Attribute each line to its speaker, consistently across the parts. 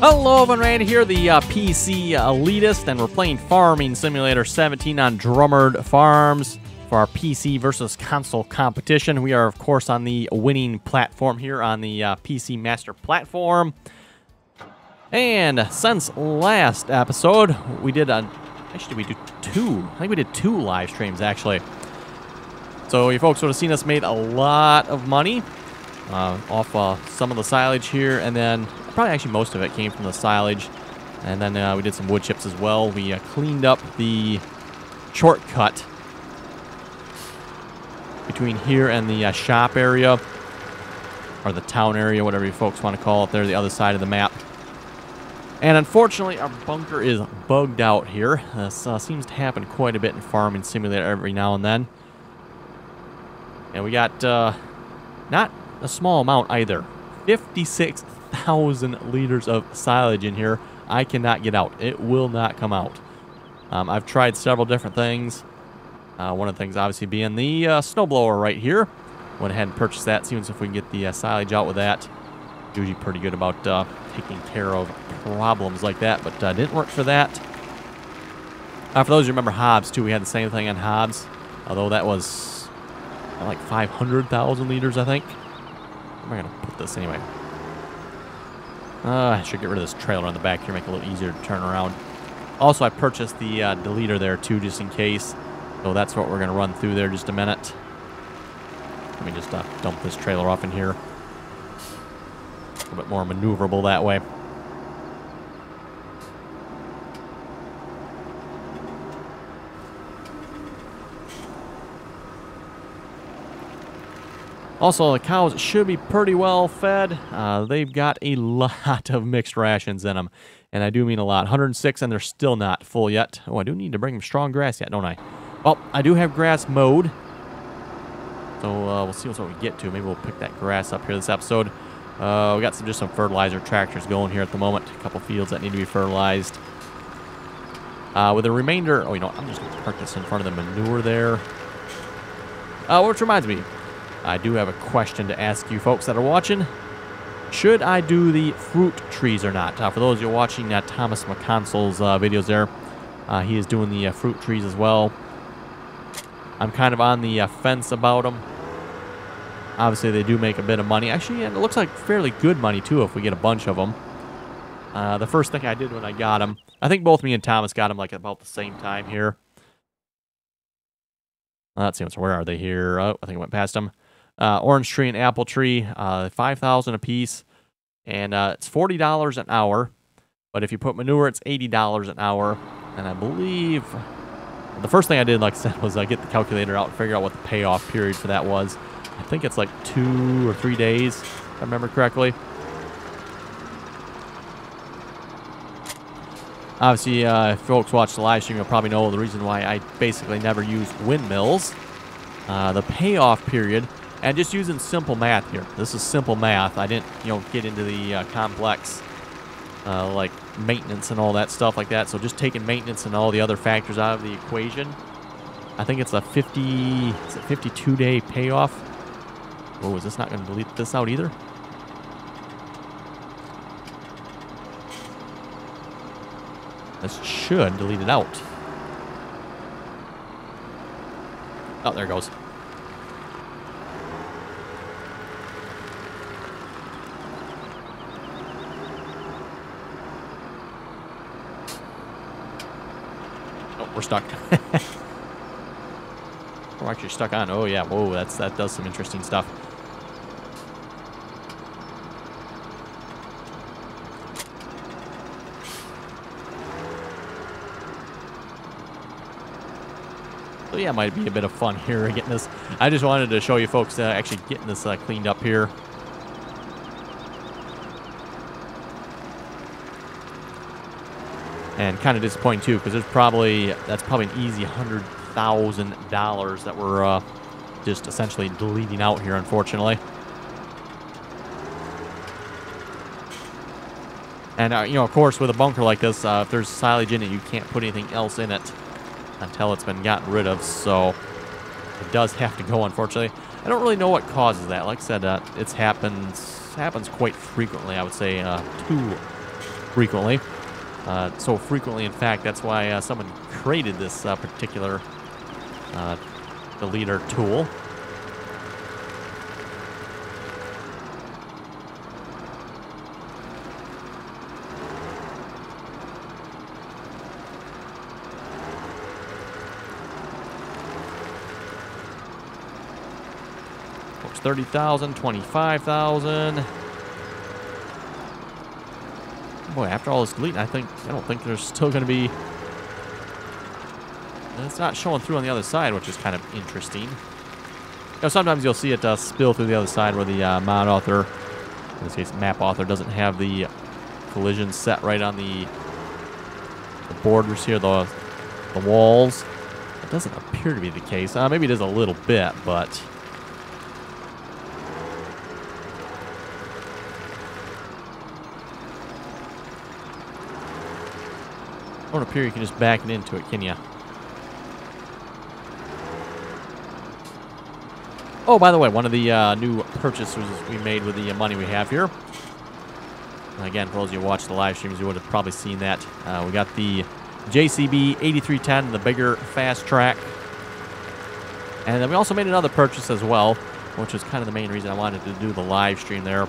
Speaker 1: Hello, everyone, Randy here, the PC elitist, and we're playing Farming Simulator 17 on Drumard Farms for our PC versus console competition. We are, of course, on the winning platform here on the PC Master Platform. And since last episode, we did actually, we did two. I think we did 2 live streams, actually. So you folks would have seen us made a lot of money off some of the silage here, and then probably actually most of it came from the silage. And then we did some wood chips as well. We cleaned up the shortcut between here and the shop area, or the town area, whatever you folks want to call it there, the other side of the map. And unfortunately, our bunker is bugged out here. This seems to happen quite a bit in Farming Simulator every now and then. And we got not a small amount either. 56,000 liters of silage in here. I cannot get out. It will not come out. I've tried several different things. One of the things obviously being the snowblower right here. Went ahead and purchased that, seeing if we can get the silage out with that. Usually pretty good about taking care of problems like that, but didn't work for that. For those who remember Hobbs too, we had the same thing on Hobbs, although that was like 500,000 liters, I think. Where am I going to put this anyway? I should get rid of this trailer on the back here, make it a little easier to turn around. Also, I purchased the deleter there too, just in case. So that's what we're going to run through there just a minute. Let me just dump this trailer off in here. A little bit more maneuverable that way. Also, the cows should be pretty well fed. They've got a lot of mixed rations in them. And I do mean a lot. 106, and they're still not full yet. Oh, I do need to bring them strong grass yet, don't I? Well, I do have grass mowed. So we'll see what we get to. Maybe we'll pick that grass up here this episode. We got just some fertilizer tractors going here at the moment. A couple fields that need to be fertilized. With the remainder... Oh, you know what? I'm just going to park this in front of the manure there. Which reminds me... I do have a question to ask you folks that are watching. Should I do the fruit trees or not? For those of you watching Thomas McConsol's videos there, he is doing the fruit trees as well. I'm kind of on the fence about them. Obviously, they do make a bit of money. Actually, it looks like fairly good money, too, if we get a bunch of them. The first thing I did when I got them, I think both me and Thomas got them like about the same time here. Let's see, where are they here? Oh, I think I went past them. Orange tree and apple tree, 5,000 a piece, and it's $40 an hour. But if you put manure, it's $80 an hour. And I believe the first thing I did, like I said, was get the calculator out and figure out what the payoff period for that was. I think it's like 2 or 3 days, if I remember correctly. Obviously, if folks watch the live stream, you'll probably know the reason why I basically never use windmills. The payoff period. And just using simple math here. This is simple math. I didn't, get into the complex, like maintenance and all that stuff like that. So just taking maintenance and all the other factors out of the equation. I think it's a 52-day payoff. Oh, is this not going to delete this out either? This should delete it out. Oh, there it goes. We're stuck. We're actually stuck on. Oh yeah, whoa, that does some interesting stuff. So yeah, it might be a bit of fun here getting this. I just wanted to show you folks actually getting this cleaned up here. And kind of disappointing too, because that's probably an easy $100,000 that we're just essentially deleting out here, unfortunately. And of course, with a bunker like this, if there's silage in it, you can't put anything else in it until it's been gotten rid of. So it does have to go, unfortunately. I don't really know what causes that. Like I said, it happens quite frequently. I would say frequently. So frequently, in fact, that's why someone created this particular deleter tool. Folks, 30,000, 25,000. Boy, after all this deleting, I don't think there's still going to be... It's not showing through on the other side, which is kind of interesting. You know, sometimes you'll see it spill through the other side where the mod author, in this case map author, doesn't have the collision set right on the borders here, the walls. It doesn't appear to be the case. Maybe it is a little bit, but... It don't appear you can just back it into it, can you? Oh, by the way, one of the new purchases we made with the money we have here. And again, for those of you who watch the live streams, you would have probably seen that. We got the JCB 8310, the bigger fast track. And then we also made another purchase as well, which is kind of the main reason I wanted to do the live stream there.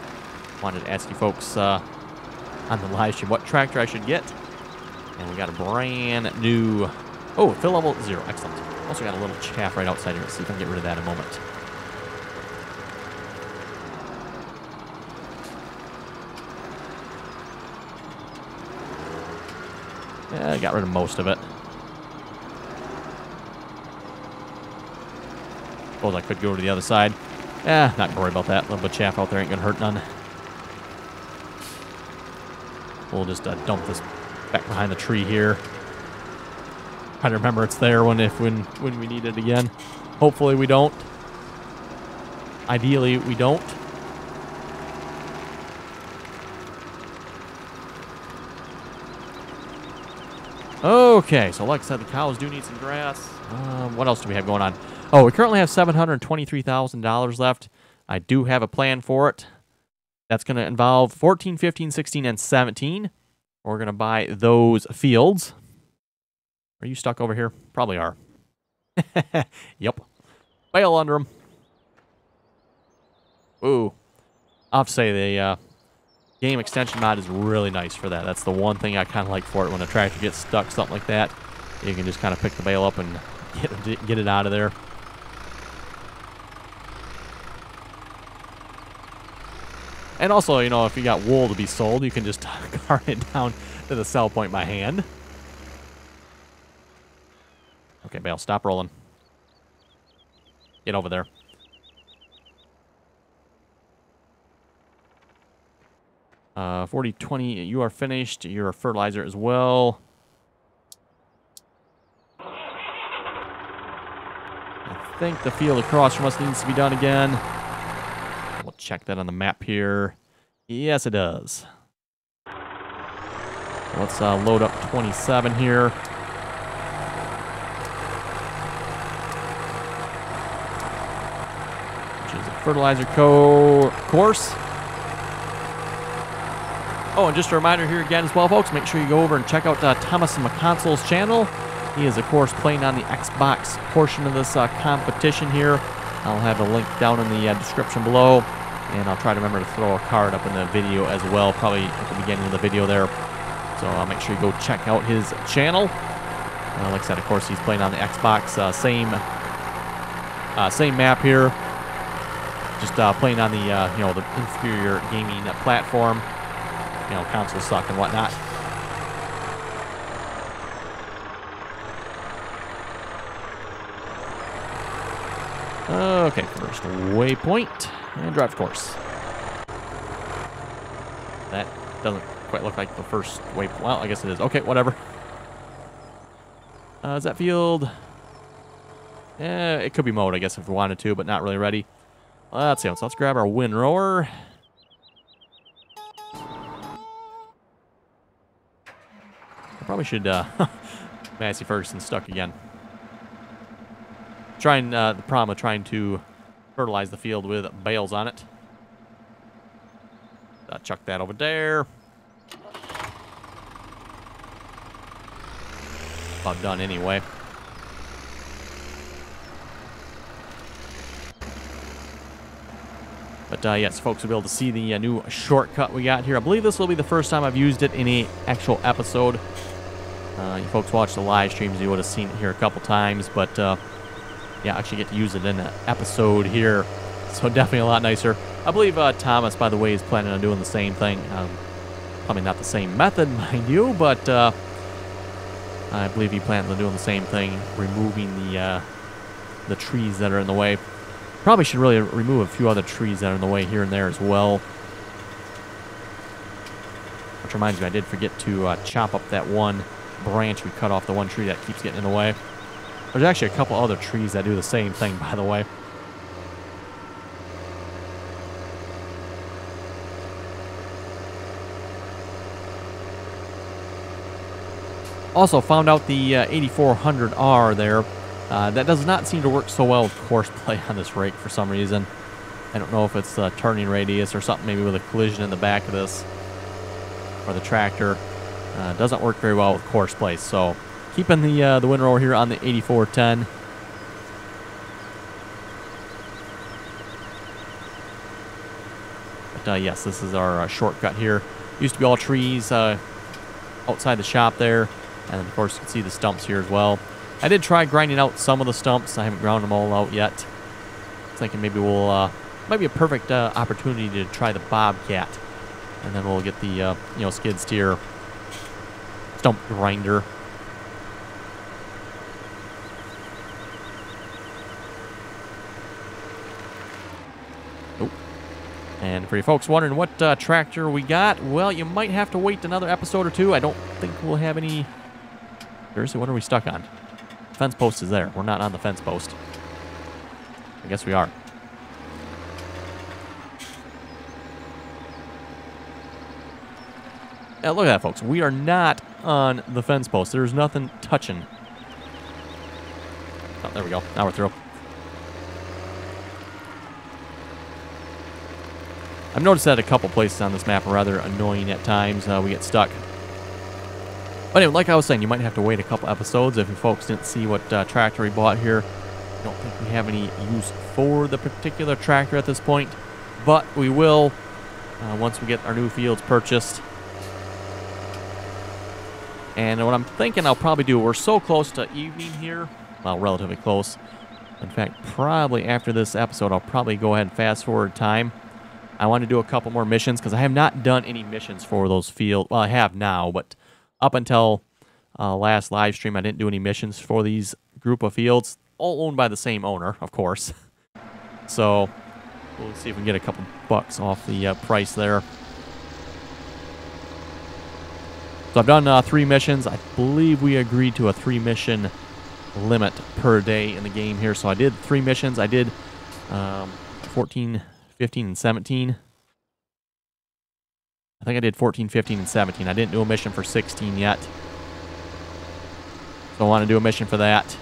Speaker 1: Wanted to ask you folks on the live stream what tractor I should get. And we got a brand new... Oh, fill level 0. Excellent. Also got a little chaff right outside here. Let's see if I can get rid of that in a moment. Yeah, I got rid of most of it. Suppose I could go to the other side. Not gonna worry about that. A little bit of chaff out there ain't gonna hurt none. We'll just dump this back behind the tree here. Trying to remember it's there when we need it again. Hopefully we don't. Ideally we don't. Okay, so like I said, the cows do need some grass. What else do we have going on? Oh, we currently have $723,000 left. I do have a plan for it. That's going to involve 14, 15, 16, and 17. We're going to buy those fields. Are you stuck over here? Probably are. Yep. Bail under them. Ooh. I'll have to say the game extension mod is really nice for that. That's the one thing I kind of like for it. When a tractor gets stuck, something like that, you can just kind of pick the bale up and get it out of there. And also, you know, if you got wool to be sold, you can just cart it down to the sell point by hand. Okay, bale, stop rolling. Get over there. Uh, 40-20, you are finished. You're a fertilizer as well. I think the field across from us needs to be done again. We'll check that on the map here. Yes, it does. Let's load up 27 here. Which is a fertilizer course. Oh, and just a reminder here again as well, folks, make sure you go over and check out Thomas McConsol's channel. He is, of course, playing on the Xbox portion of this competition here. I'll have a link down in the description below, and I'll try to remember to throw a card up in the video as well, probably at the beginning of the video there. So make sure you go check out his channel. Like I said, of course, he's playing on the Xbox, same map here. Just playing on the you know, the inferior gaming platform. You know, consoles suck and whatnot. Okay, first waypoint and drive course. That doesn't quite look like the first waypoint. Well, I guess it is. Okay, whatever. Is that field? It could be mowed, I guess, if we wanted to, but not really ready. Let's see. So let's grab our windrower. I probably should, Massey Ferguson stuck again. Trying, the problem with trying to fertilize the field with bales on it. Chuck that over there. about done anyway. But yes, folks will be able to see the new shortcut we got here. I believe this will be the first time I've used it in an actual episode. You folks watch the live streams, you would have seen it here a couple times. But yeah, I actually get to use it in an episode here. So definitely a lot nicer. I believe Thomas, by the way, is planning on doing the same thing. Probably not the same method, mind you, but I believe he plans on doing the same thing, removing the trees that are in the way. Probably should really remove a few other trees that are in the way here and there as well. Which reminds me, I did forget to chop up that one branch we cut off, the one tree that keeps getting in the way. There's actually a couple other trees that do the same thing, by the way. Also found out the 8400R there. That does not seem to work so well with courseplay on this rake for some reason. I don't know if it's turning radius or something, maybe with a collision in the back of this or the tractor. Doesn't work very well with courseplay. So keeping the windrower here on the 8410. But yes, this is our shortcut here. Used to be all trees outside the shop there. And then, of course, you can see the stumps here as well. I did try grinding out some of the stumps. I haven't ground them all out yet. I was thinking maybe we'll, might be a perfect opportunity to try the Bobcat. And then we'll get the, skid steer stump grinder. Nope. And for you folks wondering what tractor we got, well, you might have to wait another episode or two. I don't think we'll have any... Seriously, what are we stuck on? Fence post is there. We're not on the fence post. I guess we are. Now, look at that, folks. We are not on the fence post. There's nothing touching. Oh, there we go. Now we're through. I've noticed that a couple places on this map are rather annoying at times. We get stuck. But anyway, like I was saying, you might have to wait a couple episodes if you folks didn't see what tractor we bought here. I don't think we have any use for the particular tractor at this point, but we will once we get our new fields purchased. And what I'm thinking I'll probably do, we're so close to evening here, well, relatively close. In fact, probably after this episode, I'll probably go ahead and fast forward time. I want to do a couple more missions because I have not done any missions for those fields. Well, I have now, but up until last live stream, I didn't do any missions for these group of fields, all owned by the same owner, of course. So we'll see if we can get a couple bucks off the price there. So I've done 3 missions. I believe we agreed to a 3-mission limit per day in the game here. So I did 3 missions. I did 14, 15, and 17. I think I did 14, 15, and 17. I didn't do a mission for 16 yet. So I want to do a mission for that.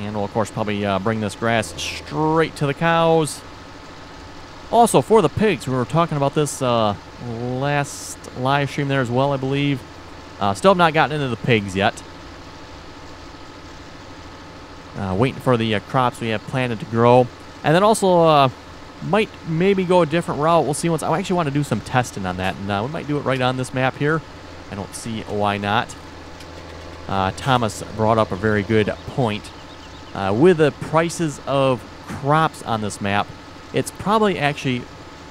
Speaker 1: And we'll, of course, probably bring this grass straight to the cows. Also, for the pigs, we were talking about this last live stream there as well, I believe. Still have not gotten into the pigs yet. Waiting for the crops we have planted to grow. And then also, might maybe go a different route. We'll see once. I actually want to do some testing on that. And we might do it right on this map here. I don't see why not. Thomas brought up a very good point. With the prices of crops on this map, it's probably actually,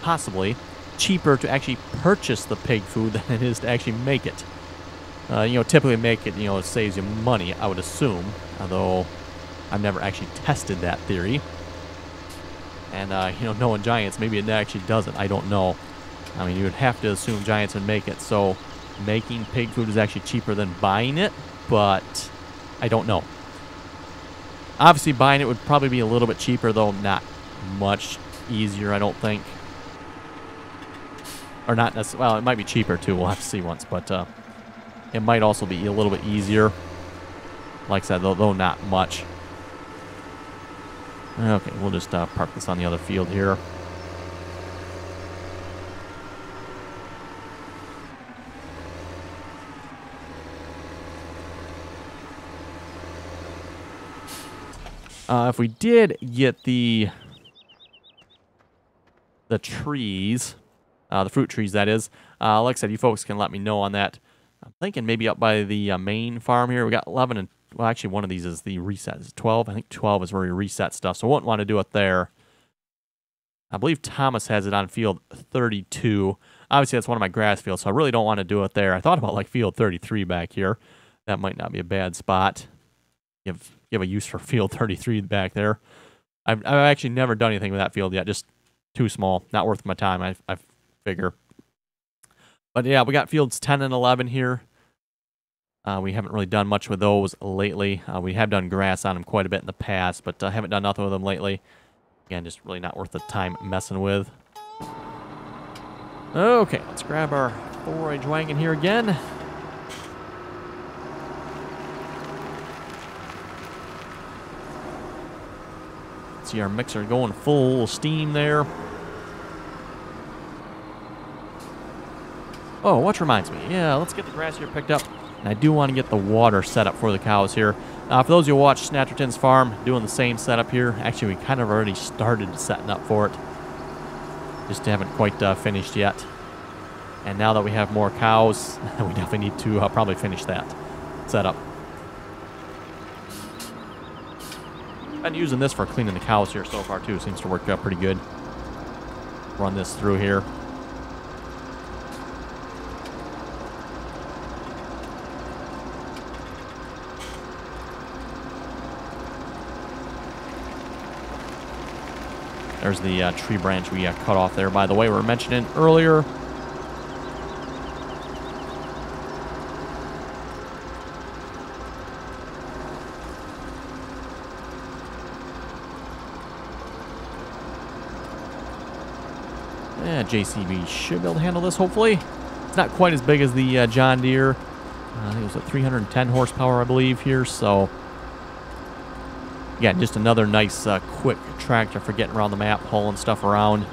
Speaker 1: possibly, cheaper to actually purchase the pig food than it is to actually make it. Typically make it, it saves you money, I would assume. Although, I've never actually tested that theory. And, knowing Giants, maybe it actually doesn't. I don't know. I mean, you would have to assume Giants would make it. So, making pig food is actually cheaper than buying it. But, I don't know. Obviously, buying it would probably be a little bit cheaper, though not much easier, I don't think. Or not necessarily, well, it might be cheaper too. We'll have to see once, but it might also be a little bit easier. Like I said, though not much. Okay, we'll just park this on the other field here. If we did get the trees, the fruit trees, that is, like I said, you folks can let me know on that. I'm thinking maybe up by the main farm here. We got 11 and, well, actually one of these is the reset. Is 12? I think 12 is where we reset stuff, so I wouldn't want to do it there. I believe Thomas has it on field 32. Obviously, that's one of my grass fields, so I really don't want to do it there. I thought about like field 33 back here. That might not be a bad spot. Give a use for field 33 back there. I've actually never done anything with that field yet. Just too small. Not worth my time, I figure. But yeah, we got fields 10 and 11 here. We haven't really done much with those lately. We have done grass on them quite a bit in the past, but haven't done nothing with them lately. Again, just really not worth the time messing with. Okay, let's grab our forage wagon here again. See our mixer going full steam there. Oh, which reminds me. Yeah, let's get the grass here picked up. And I do want to get the water set up for the cows here. For those of you who watch Snatcherton's farm, doing the same setup here. Actually, we kind of already started setting up for it. Just haven't quite finished yet. And now that we have more cows, we definitely need to probably finish that setup. Been using this for cleaning the cows here so far too. Seems to work out pretty good. Run this through here. There's the tree branch we cut off there, by the way, we were mentioning earlier. Yeah, JCB should be able to handle this, hopefully. It's not quite as big as the John Deere. I think it was at 310 horsepower, I believe, here, so... Again, just another nice, quick tractor for getting around the map, hauling stuff around.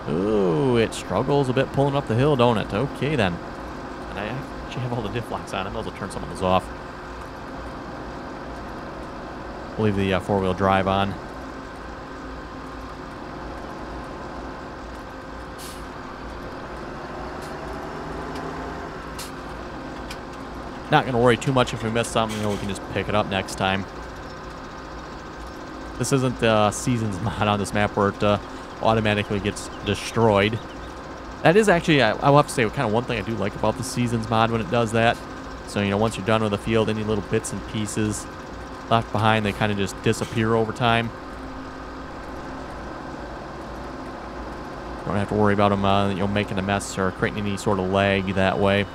Speaker 1: Ooh, it struggles a bit pulling up the hill, don't it? Okay, then. And I actually have all the diff locks on it. Those will turn some of those off. We'll leave the four-wheel drive on. Not going to worry too much if we miss something. You know, we can just pick it up next time. This isn't the Seasons mod on this map where it automatically gets destroyed. That is actually, I will have to say, kind of one thing I do like about the Seasons mod when it does that. So, you know, once you're done with the field, any little bits and pieces left behind, they kind of just disappear over time. Don't have to worry about them, you know, making a mess or creating any sort of lag that way.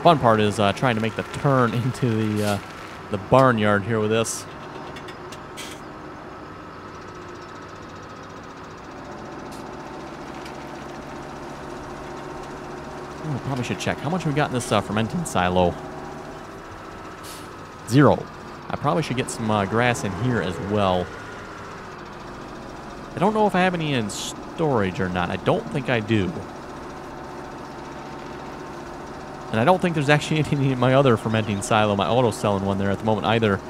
Speaker 1: Fun part is trying to make the turn into the barnyard here with this. Oh, probably should check. How much we got in this fermenting silo? 0. I probably should get some grass in here as well. I don't know if I have any in storage or not. I don't think I do. And I don't think there's actually any in my other fermenting silo, my auto-selling one there at the moment either.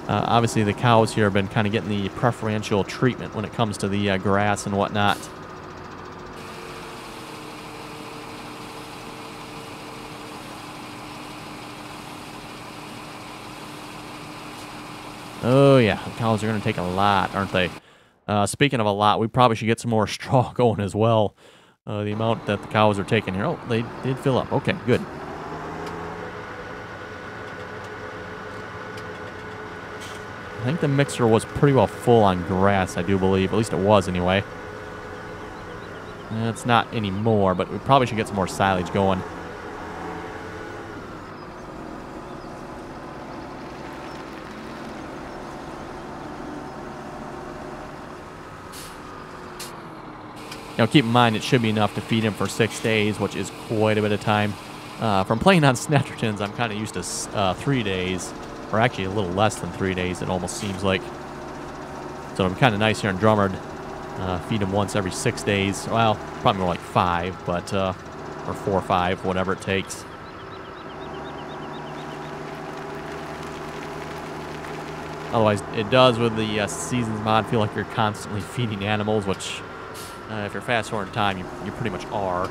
Speaker 1: Obviously, the cows here have been kind of getting the preferential treatment when it comes to the grass and whatnot. Oh, yeah. The cows are going to take a lot, aren't they? Speaking of a lot, we probably should get some more straw going as well. The amount that the cows are taking here. Oh, they did fill up. Okay, good. think the mixer was pretty well full on grass, I do believe. At least it was anyway. It's not anymore, but we probably should get some more silage going. Now, keep in mind, it should be enough to feed him for 6 days, which is quite a bit of time. From playing on Snettertons, I'm kind of used to 3 days, or actually a little less than 3 days, it almost seems like. So it'll be kind of nice here in Drumard. Feed him once every 6 days. Well, probably more like 5, but, or 4 or 5, whatever it takes. Otherwise, it does with the Seasons mod feel like you're constantly feeding animals, which... if you're fast forward in time, you pretty much are.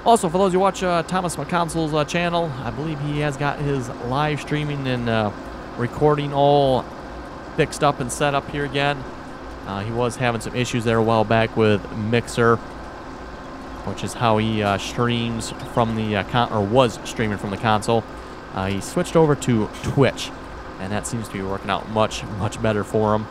Speaker 1: Also, for those who watch Thomas McConsel's channel, I believe he has got his live streaming and recording all fixed up and set up here again. He was having some issues there a while back with Mixer, which is how he streams from the was streaming from the console. He switched over to Twitch, and that seems to be working out much better for him.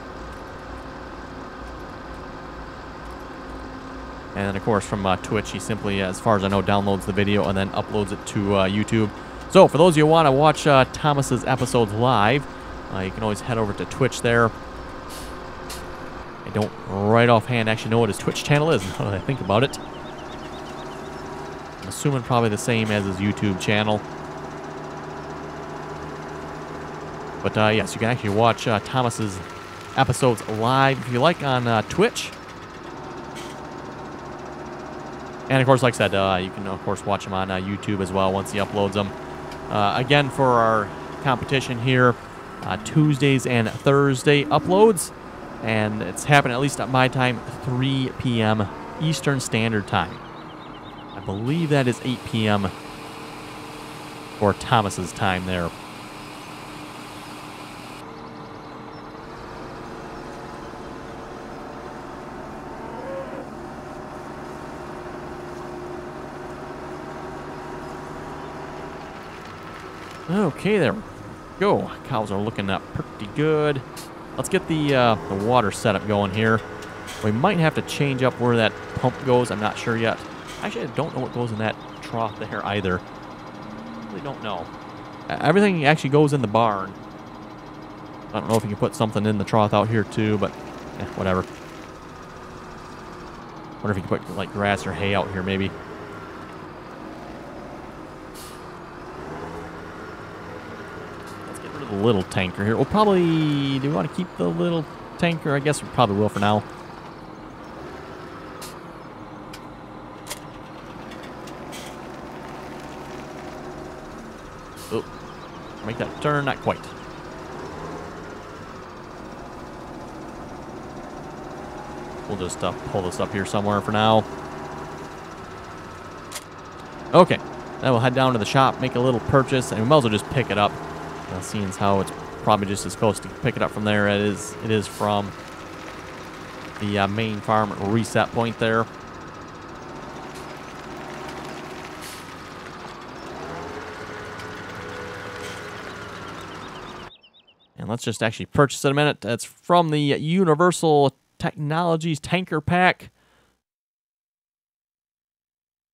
Speaker 1: And then, of course, from Twitch, he simply, as far as I know, downloads the video and then uploads it to YouTube. So, for those of you who want to watch Thomas's episodes live, you can always head over to Twitch there. I don't right offhand actually know what his Twitch channel is now that I think about it. I'm assuming probably the same as his YouTube channel. But yes, you can actually watch Thomas's episodes live if you like on Twitch. And of course, like I said, you can of course watch him on YouTube as well once he uploads them. Again, for our competition here, Tuesdays and Thursday uploads. And it's happening, at least at my time, 3 p.m. Eastern Standard Time. I believe that is 8 p.m. for Thomas's time there. Okay, there we go. Cows are looking up pretty good. Let's get the water setup going here. We might have to change up where that pump goes. I'm not sure yet. Actually, I don't know what goes in that trough there either. I really don't know. Everything actually goes in the barn. I don't know if you can put something in the trough out here too, but whatever. Wonder if you can put like grass or hay out here maybe. The little tanker here. We'll probably... Do we want to keep the little tanker? I guess we probably will for now. Oh. Make that turn. Not quite. We'll just pull this up here somewhere for now. Okay. Then we'll head down to the shop, make a little purchase, and we might as well just pick it up. Seeing as how it's probably just as close to pick it up from there as it is from the main farm reset point there. And let's just actually purchase it a minute. It's from the Universal Technologies Tanker Pack.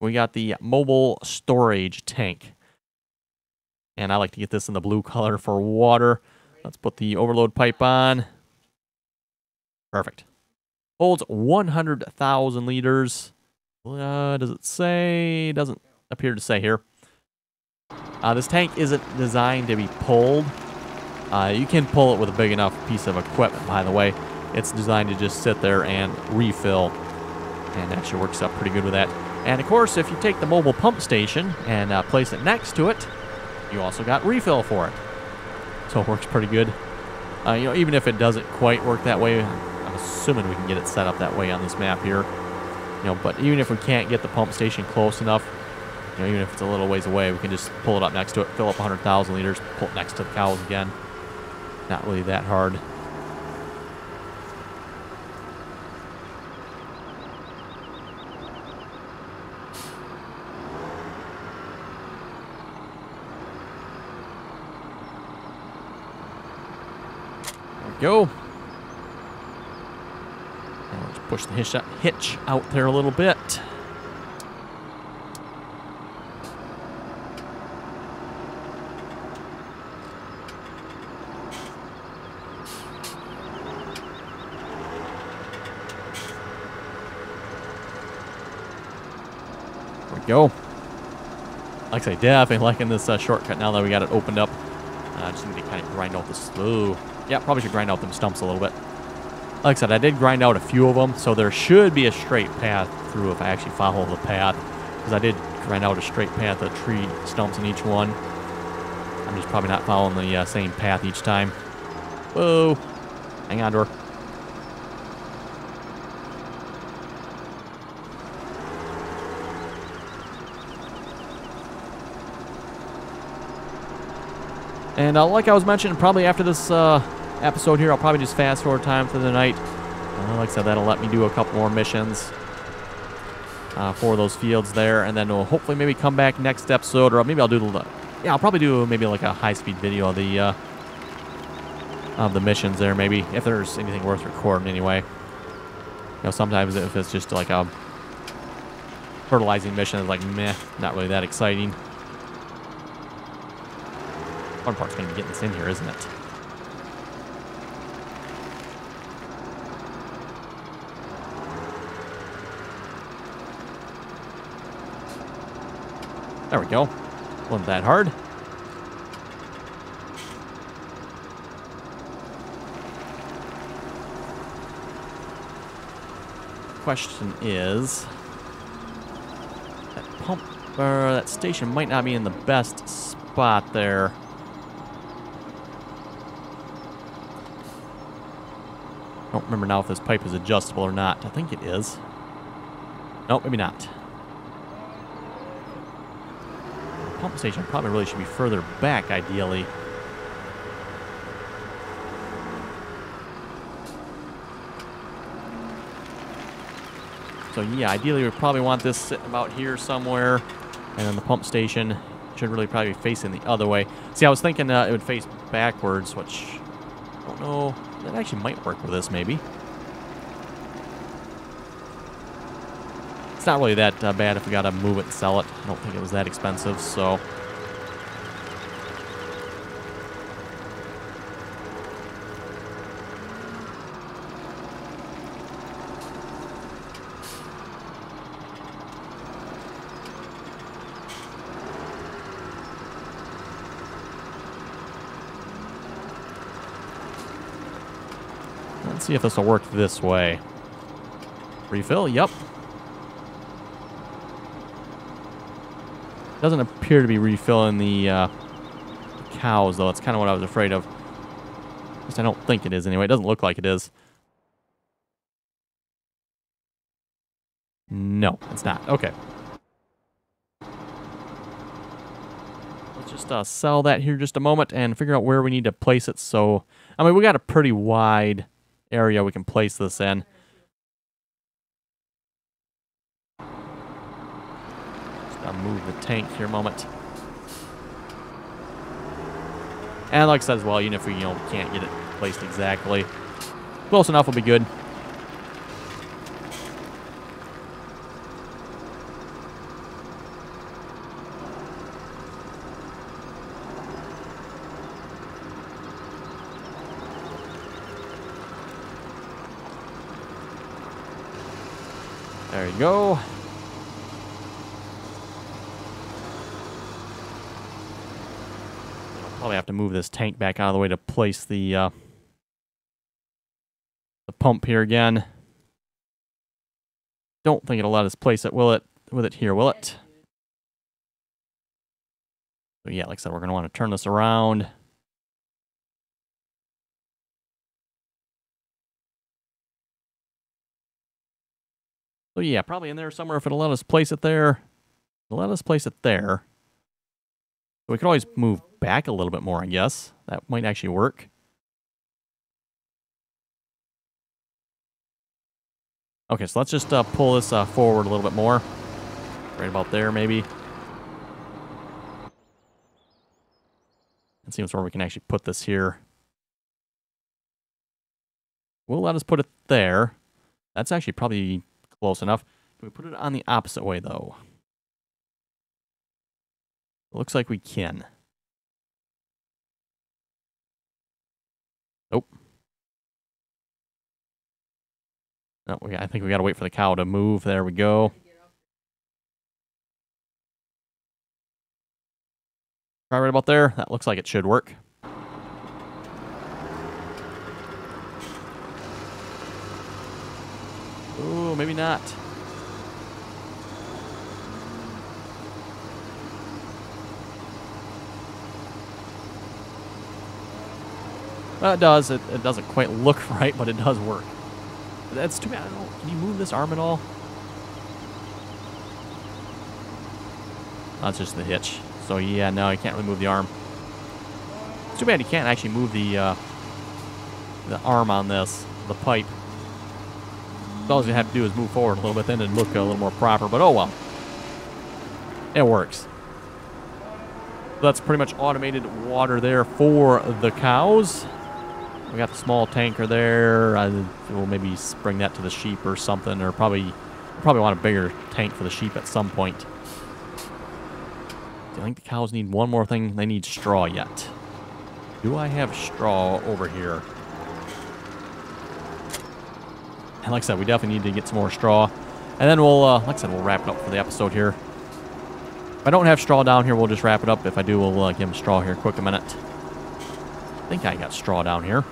Speaker 1: We got the mobile storage tank. And I like to get this in the blue color for water. Let's put the overload pipe on. Perfect. Holds 100,000 liters. Does it say? Doesn't appear to say here. This tank isn't designed to be pulled. You can pull it with a big enough piece of equipment, by the way. It's designed to just sit there and refill. And actually works out pretty good with that. And of course, if you take the mobile pump station and place it next to it, you also got refill for it. So it works pretty good. You know, even if it doesn't quite work that way, I'm assuming we can get it set up that way on this map here. You know, but even if we can't get the pump station close enough, you know, even if it's a little ways away, we can just pull it up next to it, fill up 100,000 liters, pull it next to the cows again. Not really that hard. go. And let's push the hitch out there a little bit. There we go. Like I say, definitely liking this shortcut now that we got it opened up. Just need to kind of grind out this. Ooh. Yeah, probably should grind out them stumps a little bit. Like I said, I did grind out a few of them, so there should be a straight path through if I actually follow the path. Because I did grind out a straight path of tree stumps in each one. I'm just probably not following the same path each time. Whoa. Hang on, door. And like I was mentioning, probably after this episode here, I'll probably just fast forward time through the night. Like I said, that'll let me do a couple more missions for those fields there, and then we'll hopefully maybe come back next episode, or maybe I'll do I'll probably do maybe like a high-speed video of the missions there, maybe if there's anything worth recording anyway. You know, sometimes if it's just like a fertilizing mission, it's like meh, not really that exciting. Fun part's going to be getting this in here, isn't it? There we go. Wasn't that hard. Question is, that pump, that station might not be in the best spot there. I don't remember now if this pipe is adjustable or not. I think it is. Nope, maybe not. The pump station probably really should be further back, ideally. So yeah, ideally we probably want this sitting about here somewhere. And then the pump station should really probably be facing the other way. See, I was thinking it would face backwards, which I don't know. That actually might work with this, maybe. It's not really that bad if we gotta move it and sell it. I don't think it was that expensive, so. Let's see if this will work this way. Refill, yep. Doesn't appear to be refilling the cows, though. That's kind of what I was afraid of. At least I don't think it is anyway. It doesn't look like it is. No, it's not. Okay. Let's just sell that here just a moment and figure out where we need to place it. So, I mean, we got a pretty wide area we can place this in. Move the tank here a moment. And like I said as well, even if we can't get it placed exactly, close enough will be good. There you go. Probably have to move this tank back out of the way to place the pump here again. Don't think it'll let us place it, will it? With it here, will it? So yeah, like I said, we're going to want to turn this around. So yeah, probably in there somewhere if it'll let us place it there. It'll let us place it there. We could always move back a little bit more, I guess. That might actually work. Okay, so let's just pull this forward a little bit more. Right about there, maybe. And see where we can actually put this here. We'll let us put it there. That's actually probably close enough. Can we put it on the opposite way, though? Looks like we can. Nope. No, I think we got to wait for the cow to move. There we go. Try right about there. That looks like it should work. Ooh, maybe not. Well, it does. It doesn't quite look right, but it does work. That's too bad. I don't know. Can you move this arm at all? That's just the hitch. So yeah, no, you can't really move the arm. It's too bad you can't actually move the arm on this, the pipe. All you have to do is move forward a little bit, then it'd look a little more proper. But oh well, it works. That's pretty much automated water there for the cows. We got the small tanker there. We'll maybe bring that to the sheep or something, or probably want a bigger tank for the sheep at some point. I think the cows need one more thing. They need straw yet. Do I have straw over here? And like I said, we definitely need to get some more straw. And then we'll, like I said, we'll wrap it up for the episode here. If I don't have straw down here, we'll just wrap it up. If I do, we'll give them straw here. Quick a minute. I think I got straw down here.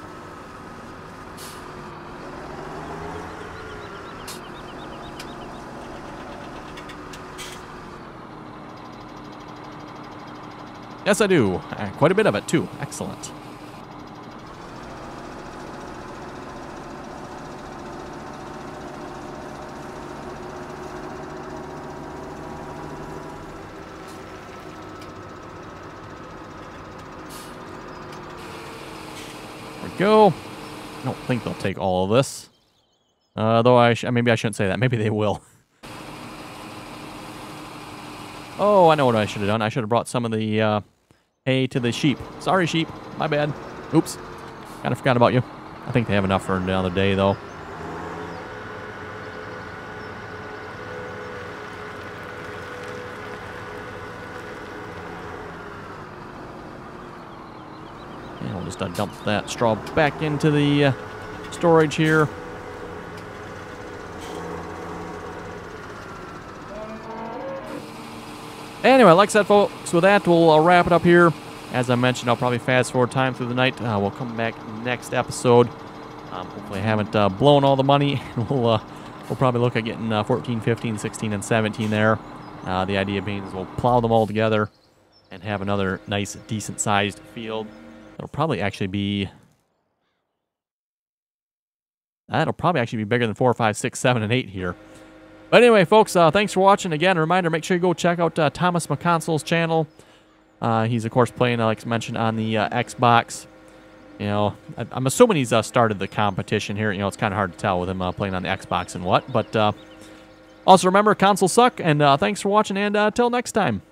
Speaker 1: Yes, I do. Quite a bit of it, too. Excellent. There we go. I don't think they'll take all of this. Though maybe I shouldn't say that. Maybe they will. Oh, I know what I should have done. I should have brought some of the hay to the sheep. Sorry, sheep. My bad. Oops. Kind of forgot about you. I think they have enough for another day, though. And we'll just dump that straw back into the storage here. Anyway, like I said, folks, with that, we'll wrap it up here. As I mentioned, I'll probably fast forward time through the night. We'll come back next episode. Hopefully I haven't blown all the money. We'll probably look at getting 14, 15, 16, and 17 there. The idea being is we'll plow them all together and have another nice, decent-sized field. That'll probably actually be bigger than 4, 5, 6, 7, and 8 here. But anyway, folks, thanks for watching. Again, a reminder, make sure you go check out Thomas McConsol's channel. He's, of course, playing, like I mentioned, on the Xbox. You know, I'm assuming he's started the competition here. You know, it's kind of hard to tell with him playing on the Xbox and what. But also remember, consoles suck. And thanks for watching, and till next time.